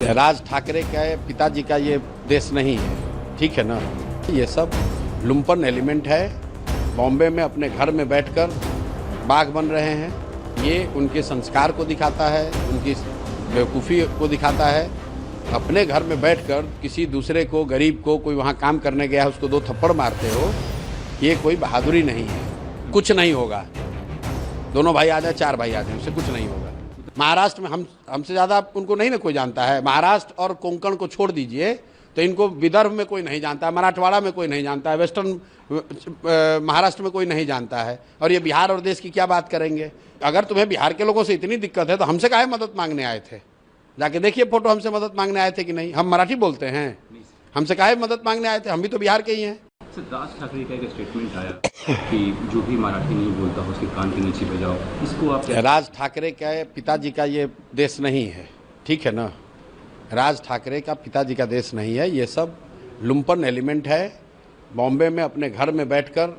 राज ठाकरे के पिताजी का ये देश नहीं है, ठीक है ना। ये सब लुम्पन एलिमेंट है, बॉम्बे में अपने घर में बैठकर बाघ बन रहे हैं। ये उनके संस्कार को दिखाता है, उनकी बेवकूफ़ी को दिखाता है। अपने घर में बैठकर किसी दूसरे को, गरीब को, कोई वहाँ काम करने गया है उसको 2 थप्पड़ मारते हो, ये कोई बहादुरी नहीं है। कुछ नहीं होगा, दोनों भाई आ जाए, 4 भाई आ जाए, उससे कुछ नहीं होगा। महाराष्ट्र में हमसे ज़्यादा उनको नहीं ना कोई जानता है। महाराष्ट्र और कोंकण को छोड़ दीजिए तो इनको विदर्भ में कोई नहीं जानता है, मराठवाड़ा में कोई नहीं जानता है, वेस्टर्न महाराष्ट्र में कोई नहीं जानता है, और ये बिहार और देश की क्या बात करेंगे। अगर तुम्हें बिहार के लोगों से इतनी दिक्कत है तो हमसे काहे मदद मांगने आए थे? जाके देखिए फोटो, हमसे मदद मांगने आए थे कि नहीं। हम मराठी बोलते हैं, हमसे काहे मदद मांगने आए थे? हम भी तो बिहार के ही हैं। राज ठाकरे का एक स्टेटमेंट आया कि जो भी मराठी नहीं बोलता हो उसके कान के नीचे बजाओ, इसको आप राज ठाकरे के पिताजी का ये देश नहीं है, ठीक है ना। राज ठाकरे का पिताजी का देश नहीं है। ये सब लुम्पन एलिमेंट है, बॉम्बे में अपने घर में बैठकर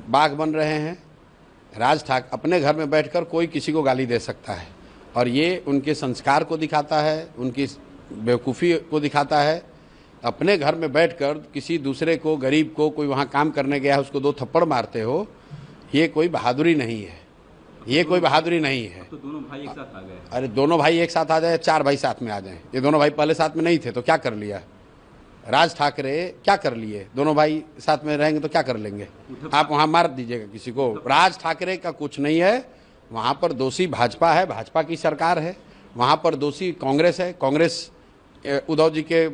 बाघ बन रहे हैं। राज ठाकरे अपने घर में बैठकर कोई किसी को गाली दे सकता है, और ये उनके संस्कार को दिखाता है, उनकी बेवकूफ़ी को दिखाता है। अपने घर में बैठकर किसी दूसरे को, गरीब को, कोई वहाँ काम करने गया है उसको 2 थप्पड़ मारते हो, ये कोई बहादुरी नहीं है। ये कोई बहादुरी नहीं है। तो दोनों भाई एक साथ आ गए। अरे दोनों भाई एक साथ आ जाए, 4 भाई साथ में आ जाएं। ये दोनों भाई पहले साथ में नहीं थे तो क्या कर लिया? राज ठाकरे क्या कर लिए? दोनों भाई साथ में रहेंगे तो क्या कर लेंगे? आप वहाँ मार दीजिएगा किसी को। राज ठाकरे का कुछ नहीं है। वहाँ पर दोषी भाजपा है, भाजपा की सरकार है। वहाँ पर दोषी कांग्रेस है, कांग्रेस उद्धव जी के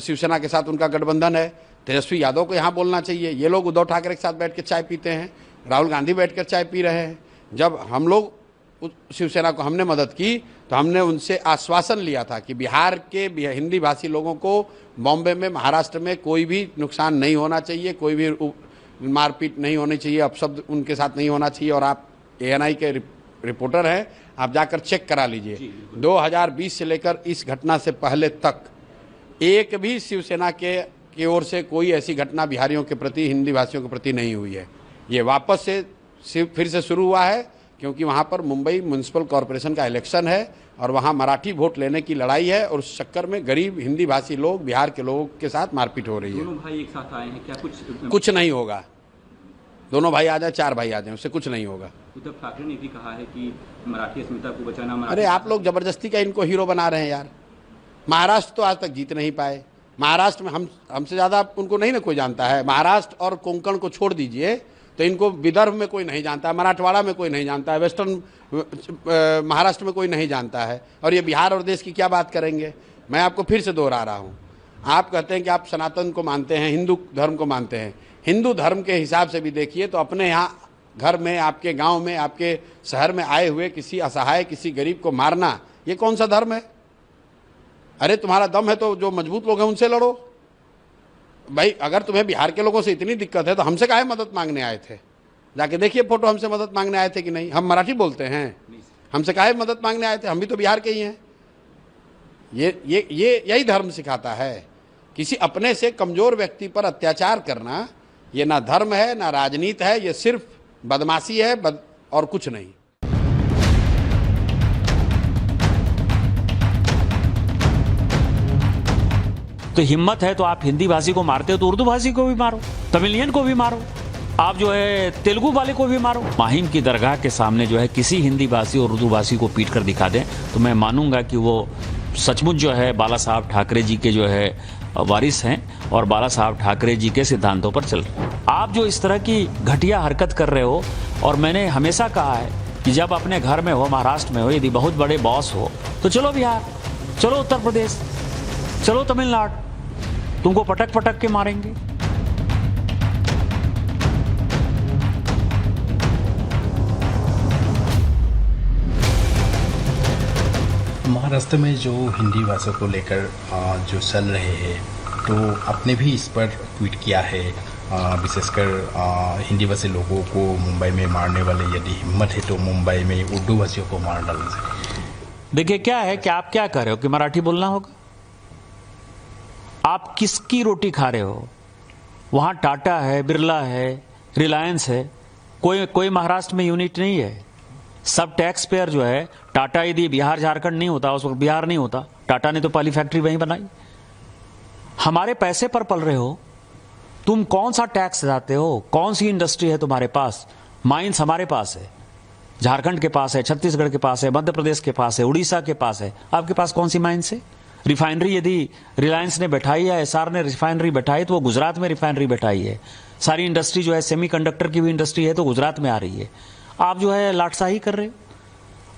शिवसेना के साथ उनका गठबंधन है। तेजस्वी यादव को यहाँ बोलना चाहिए। ये लोग उद्धव ठाकरे के साथ बैठ कर चाय पीते हैं, राहुल गांधी बैठ कर चाय पी रहे हैं। जब हम लोग शिवसेना को हमने मदद की तो हमने उनसे आश्वासन लिया था कि बिहार के हिंदी भाषी लोगों को बॉम्बे में, महाराष्ट्र में कोई भी नुकसान नहीं होना चाहिए, कोई भी मारपीट नहीं होनी चाहिए, अपशब्द उनके साथ नहीं होना चाहिए। और आप ANI के रिपोर्टर हैं, आप जाकर चेक करा लीजिए। 2020 से लेकर इस घटना से पहले तक एक भी शिवसेना की ओर से कोई ऐसी घटना बिहारियों के प्रति, हिंदी भाषियों के प्रति नहीं हुई है। ये वापस से फिर से शुरू हुआ है क्योंकि वहाँ पर मुंबई म्युनिसिपल कॉरपोरेशन का इलेक्शन है और वहाँ मराठी वोट लेने की लड़ाई है, और उस चक्कर में गरीब हिंदी भाषी लोग, बिहार के लोगों के साथ मारपीट हो रही है। दोनों भाई एक साथ आए हैं, क्या कुछ नहीं होगा। दोनों भाई आ जाए, 4 भाई आ जाए, उससे कुछ नहीं होगा। उद्धव ठाकरे ने भी कहा है कि मराठी अस्मिता को बचाना। अरे आप लोग जबरदस्ती का इनको हीरो बना रहे हैं यार। महाराष्ट्र तो आज तक जीत नहीं पाए। महाराष्ट्र में हमसे ज़्यादा उनको नहीं ना कोई जानता है। महाराष्ट्र और कोंकण को छोड़ दीजिए तो इनको विदर्भ में कोई नहीं जानता है, मराठवाड़ा में कोई नहीं जानता है, वेस्टर्न महाराष्ट्र में कोई नहीं जानता है, और ये बिहार और देश की क्या बात करेंगे। मैं आपको फिर से दोहरा रहा हूँ, आप कहते हैं कि आप सनातन को मानते हैं, हिंदू धर्म को मानते हैं। हिंदू धर्म के हिसाब से भी देखिए तो अपने यहाँ घर में, आपके गाँव में, आपके शहर में आए हुए किसी असहाय, किसी गरीब को मारना, ये कौन सा धर्म है? अरे तुम्हारा दम है तो जो मजबूत लोग हैं उनसे लड़ो भाई। अगर तुम्हें बिहार के लोगों से इतनी दिक्कत है तो हमसे काहे मदद मांगने आए थे? जाके देखिए फोटो, हमसे मदद मांगने आए थे कि नहीं। हम मराठी बोलते हैं, हमसे काहे मदद मांगने आए थे? हम भी तो बिहार के ही हैं। ये यही धर्म सिखाता है। किसी अपने से कमजोर व्यक्ति पर अत्याचार करना, ये ना धर्म है, ना राजनीति है, ये सिर्फ बदमाशी है, और कुछ नहीं। तो हिम्मत है तो आप हिंदी भाषी को मारते हो तो उर्दू भाषी को भी मारो, तमिलियन को भी मारो, आप जो है तेलुगु वाले को भी मारो। माहिम की दरगाह के सामने जो है किसी हिंदी भाषी और उर्दू भाषी को पीट कर दिखा दें तो मैं मानूंगा कि वो सचमुच जो है बाला साहब ठाकरे जी के जो है वारिस हैं और बाला साहब ठाकरे जी के सिद्धांतों पर चल रहे हैं। आप जो इस तरह की घटिया हरकत कर रहे हो, और मैंने हमेशा कहा है कि जब अपने घर में हो, महाराष्ट्र में हो, यदि बहुत बड़े बॉस हो तो चलो बिहार, चलो उत्तर प्रदेश, चलो तमिलनाडु, तुमको पटक पटक के मारेंगे। महाराष्ट्र में जो हिंदी भाषा को लेकर जो चल रहे हैं, तो आपने भी इस पर ट्वीट किया है, विशेषकर हिंदी भाषी लोगों को मुंबई में मारने वाले यदि हिम्मत है तो मुंबई में उर्दू भाषियों को मार डालना चाहिए। देखिए क्या है कि आप क्या कर रहे हो कि मराठी बोलना होगा? आप किसकी रोटी खा रहे हो? वहाँ टाटा है, बिरला है, रिलायंस है, कोई महाराष्ट्र में यूनिट नहीं है। सब टैक्स पेयर जो है, टाटा यदि बिहार झारखंड नहीं होता, उस वक्त बिहार नहीं होता, टाटा ने तो पहली फैक्ट्री वहीं बनाई। हमारे पैसे पर पल रहे हो, तुम कौन सा टैक्स देते हो, कौन सी इंडस्ट्री है तुम्हारे पास? माइंस हमारे पास है, झारखंड के पास है, छत्तीसगढ़ के पास है, मध्य प्रदेश के पास है, उड़ीसा के पास है। आपके पास कौन सी माइंस है? रिफाइनरी यदि रिलायंस ने बैठाई है, एसआर ने रिफाइनरी बैठाई, तो वो गुजरात में रिफाइनरी बैठाई है। सारी इंडस्ट्री जो है, सेमीकंडक्टर की भी इंडस्ट्री है, तो गुजरात में आ रही है। आप जो है लाटसाही कर रहे हो,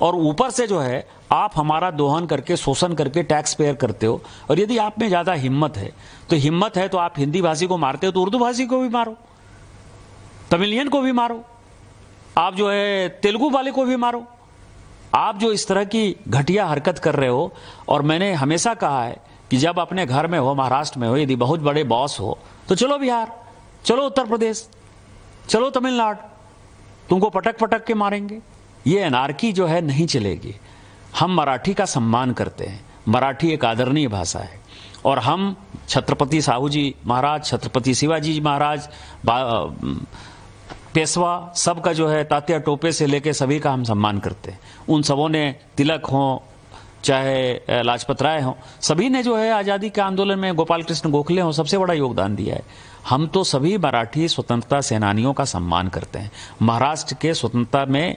और ऊपर से जो है आप हमारा दोहन करके, शोषण करके टैक्स पेयर करते हो। और यदि आप में ज्यादा हिम्मत है तो आप हिंदी भाषी को मारते हो तो उर्दू भाषी को भी मारो, तमिलियन को भी मारो, आप जो है तेलुगु वाले को भी मारो। आप जो इस तरह की घटिया हरकत कर रहे हो, और मैंने हमेशा कहा है कि जब अपने घर में हो, महाराष्ट्र में हो, यदि बहुत बड़े बॉस हो तो चलो बिहार, चलो उत्तर प्रदेश, चलो तमिलनाडु, तुमको पटक पटक के मारेंगे। ये अनार्की जो है नहीं चलेगी। हम मराठी का सम्मान करते हैं, मराठी एक आदरणीय भाषा है, और हम छत्रपति साहू जी महाराज, छत्रपति शिवाजी जी महाराज, पेशवा, सबका जो है तात्या टोपे से लेके सभी का हम सम्मान करते हैं। उन सबों ने, तिलक हो चाहे लाजपत राय हो, सभी ने जो है आज़ादी के आंदोलन में, गोपाल कृष्ण गोखले हो, सबसे बड़ा योगदान दिया है। हम तो सभी मराठी स्वतंत्रता सेनानियों का सम्मान करते हैं। महाराष्ट्र के स्वतंत्रता में,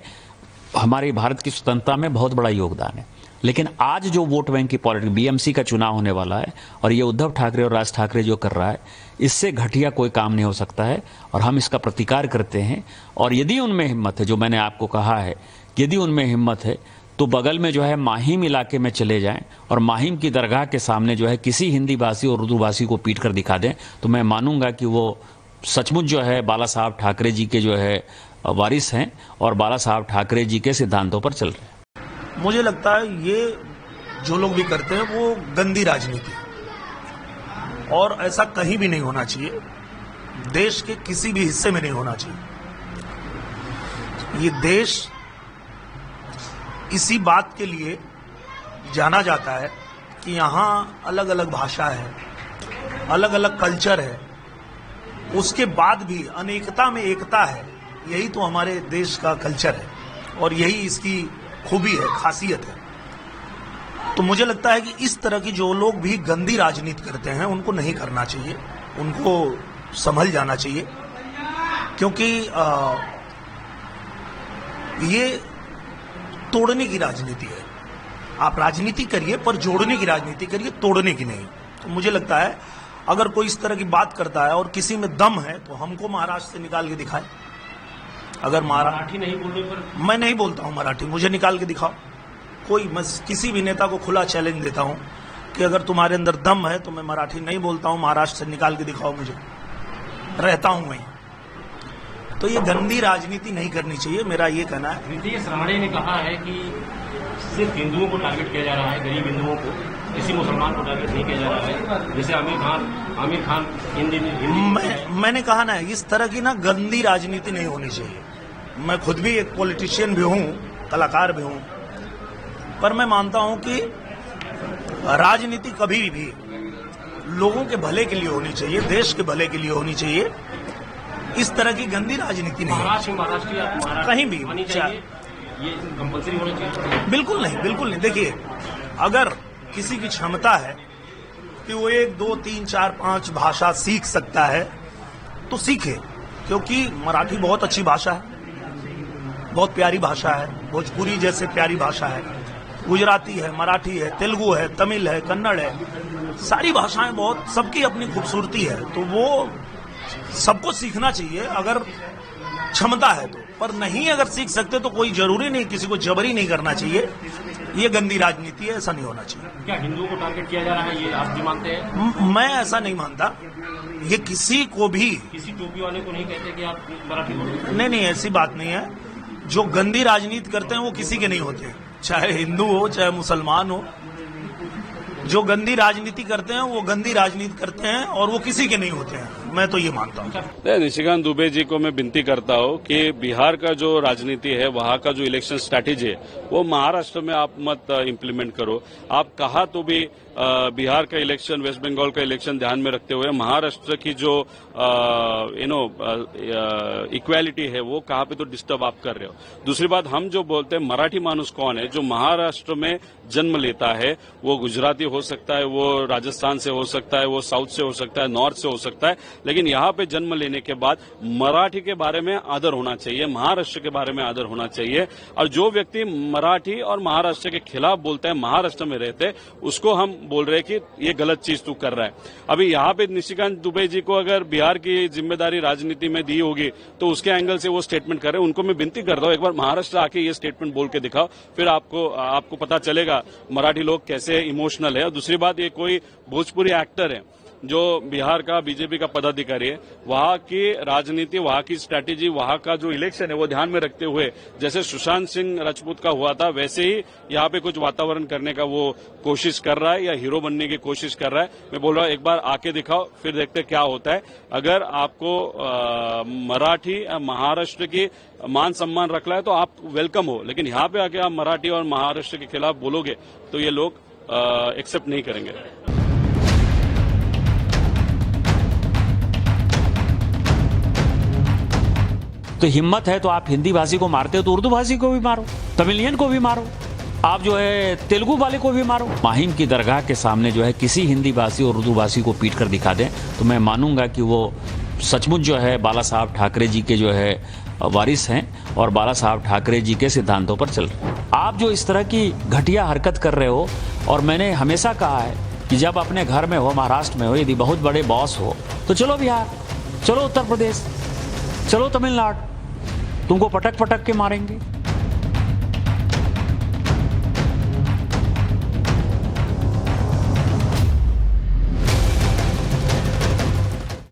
हमारी भारत की स्वतंत्रता में बहुत बड़ा योगदान है। लेकिन आज जो वोट बैंक की पॉलिटिक्स, बीएमसी का चुनाव होने वाला है, और ये उद्धव ठाकरे और राज ठाकरे जो कर रहा है, इससे घटिया कोई काम नहीं हो सकता है, और हम इसका प्रतिकार करते हैं। और यदि उनमें हिम्मत है, जो मैंने आपको कहा है, यदि उनमें हिम्मत है तो बगल में जो है माहिम इलाके में चले जाएं, और माहिम की दरगाह के सामने जो है किसी हिंदी भाषी और उर्दू भाषी को पीट कर दिखा दें, तो मैं मानूंगा कि वो सचमुच जो है बाला साहब ठाकरे जी के जो है वारिस हैं, और बाला साहब ठाकरे जी के सिद्धांतों पर चल रहे हैं। मुझे लगता है ये जो लोग भी करते हैं वो गंदी राजनीति है, और ऐसा कहीं भी नहीं होना चाहिए, देश के किसी भी हिस्से में नहीं होना चाहिए। ये देश इसी बात के लिए जाना जाता है कि यहाँ अलग अलग भाषा है, अलग अलग कल्चर है, उसके बाद भी अनेकता में एकता है। यही तो हमारे देश का कल्चर है, और यही इसकी खूबी है, खासियत है। तो मुझे लगता है कि इस तरह की जो लोग भी गंदी राजनीति करते हैं उनको नहीं करना चाहिए, उनको संभल जाना चाहिए, क्योंकि ये तोड़ने की राजनीति है। आप राजनीति करिए, पर जोड़ने की राजनीति करिए, तोड़ने की नहीं। तो मुझे लगता है अगर कोई इस तरह की बात करता है और किसी में दम है तो हमको महाराष्ट्र से निकाल के दिखाए। अगर मराठी नहीं बोलने पर, मैं नहीं बोलता हूं मराठी, मुझे निकाल के दिखाओ कोई। मैं किसी भी नेता को खुला चैलेंज देता हूं कि अगर तुम्हारे अंदर दम है तो मैं मराठी नहीं बोलता हूं, महाराष्ट्र से निकाल के दिखाओ मुझे, रहता हूं वहीं। तो ये गंदी राजनीति नहीं करनी चाहिए, मेरा ये कहना है। नीतीश राणे ने कहा है कि सिर्फ हिंदुओं को टारगेट किया जा रहा है, गरीब हिंदुओं को, किसी मुसलमान को टारगेट नहीं किया जा रहा है। जैसे आमिर खान हिंदी मैंने कहा ना, इस तरह की ना गंदी राजनीति नहीं होनी चाहिए। मैं खुद भी एक पॉलिटिशियन भी हूं, कलाकार भी हूं, पर मैं मानता हूं कि राजनीति कभी भी लोगों के भले के लिए होनी चाहिए, देश के भले के लिए होनी चाहिए। इस तरह की गंदी राजनीति नहीं, महाराष्ट्र कहीं भी ये कंपल्सरी होना चाहिए। बिल्कुल नहीं, बिल्कुल नहीं। देखिए, अगर किसी की क्षमता है कि वो 1, 2, 3, 4, 5 भाषा सीख सकता है तो सीखे, क्योंकि मराठी बहुत अच्छी भाषा है, बहुत प्यारी भाषा है, भोजपुरी जैसे प्यारी भाषा है, गुजराती है, मराठी है, तेलुगु है, तमिल है, कन्नड़ है, सारी भाषाएं बहुत, सबकी अपनी खूबसूरती है। तो वो सबको सीखना चाहिए अगर क्षमता है तो, पर नहीं अगर सीख सकते तो कोई जरूरी नहीं, किसी को जबरी नहीं करना चाहिए। ये गंदी राजनीति है, ऐसा नहीं होना चाहिए। क्या हिंदुओं को टारगेट किया जा रहा है, ये आप भी मानते हैं? मैं ऐसा नहीं मानता। ये किसी को भी, किसी टोपी वाले को नहीं कहते कि आप मराठी बोलो। नहीं, ऐसी बात नहीं है। जो गंदी राजनीति करते हैं वो किसी के नहीं होते, चाहे हिंदू हो चाहे मुसलमान हो। जो गंदी राजनीति करते हैं वो गंदी राजनीति करते हैं, और वो किसी के नहीं होते हैं। मैं तो ये मानता हूँ। नहीं, निशिकांत दुबे जी को मैं विनती करता हूँ कि बिहार का जो राजनीति है, वहाँ का जो इलेक्शन स्ट्रैटेजी है, वो महाराष्ट्र में आप मत इम्प्लीमेंट करो। आप कहा तो भी बिहार का इलेक्शन, वेस्ट बंगाल का इलेक्शन ध्यान में रखते हुए महाराष्ट्र की जो इक्वालिटी है वो कहाँ पे तो डिस्टर्ब आप कर रहे हो। दूसरी बात, हम जो बोलते हैं मराठी मानुस कौन है, जो महाराष्ट्र में जन्म लेता है, वो गुजराती हो सकता है, वो राजस्थान से हो सकता है, वो साउथ से हो सकता है, नॉर्थ से हो सकता है, लेकिन यहाँ पे जन्म लेने के बाद मराठी के बारे में आदर होना चाहिए, महाराष्ट्र के बारे में आदर होना चाहिए। और जो व्यक्ति मराठी और महाराष्ट्र के खिलाफ बोलता है, महाराष्ट्र में रहते, उसको हम बोल रहे हैं कि ये गलत चीज तू कर रहा है। अभी यहाँ पे निशिकांत दुबे जी को अगर बिहार की जिम्मेदारी राजनीति में दी होगी तो उसके एंगल से वो स्टेटमेंट कर रहे हैं। उनको मैं विनती करता हूँ, एक बार महाराष्ट्र आके ये स्टेटमेंट बोल के दिखाओ, फिर आपको पता चलेगा मराठी लोग कैसे इमोशनल है। और दूसरी बात, ये कोई भोजपुरी एक्टर है जो बिहार का बीजेपी का पदाधिकारी है, वहां की राजनीति, वहां की स्ट्रैटेजी, वहां का जो इलेक्शन है वो ध्यान में रखते हुए जैसे सुशांत सिंह राजपूत का हुआ था, वैसे ही यहाँ पे कुछ वातावरण करने का वो कोशिश कर रहा है या हीरो बनने की कोशिश कर रहा है। मैं बोल रहा हूँ, एक बार आके दिखाओ, फिर देखते क्या होता है। अगर आपको मराठी महाराष्ट्र की मान सम्मान रखना है तो आप वेलकम हो, लेकिन यहाँ पे आके आप मराठी और महाराष्ट्र के खिलाफ बोलोगे तो ये लोग एक्सेप्ट नहीं करेंगे। तो हिम्मत है तो आप हिंदी भाषी को मारते हो तो उर्दू भाषी को भी मारो, तमिलियन को भी मारो, आप जो है तेलुगु वाले को भी मारो। माहिम की दरगाह के सामने जो है किसी हिंदी भाषी और उर्दू भाषी को पीट कर दिखा दें तो मैं मानूंगा कि वो सचमुच जो है बाला साहब ठाकरे जी के जो है वारिस हैं और बाला साहब ठाकरे जी के सिद्धांतों पर चल रहे हैं। आप जो इस तरह की घटिया हरकत कर रहे हो, और मैंने हमेशा कहा है कि जब अपने घर में हो, महाराष्ट्र में हो, यदि बहुत बड़े बॉस हो तो चलो बिहार, चलो उत्तर प्रदेश, चलो तमिलनाडु, तुमको पटक पटक के मारेंगे।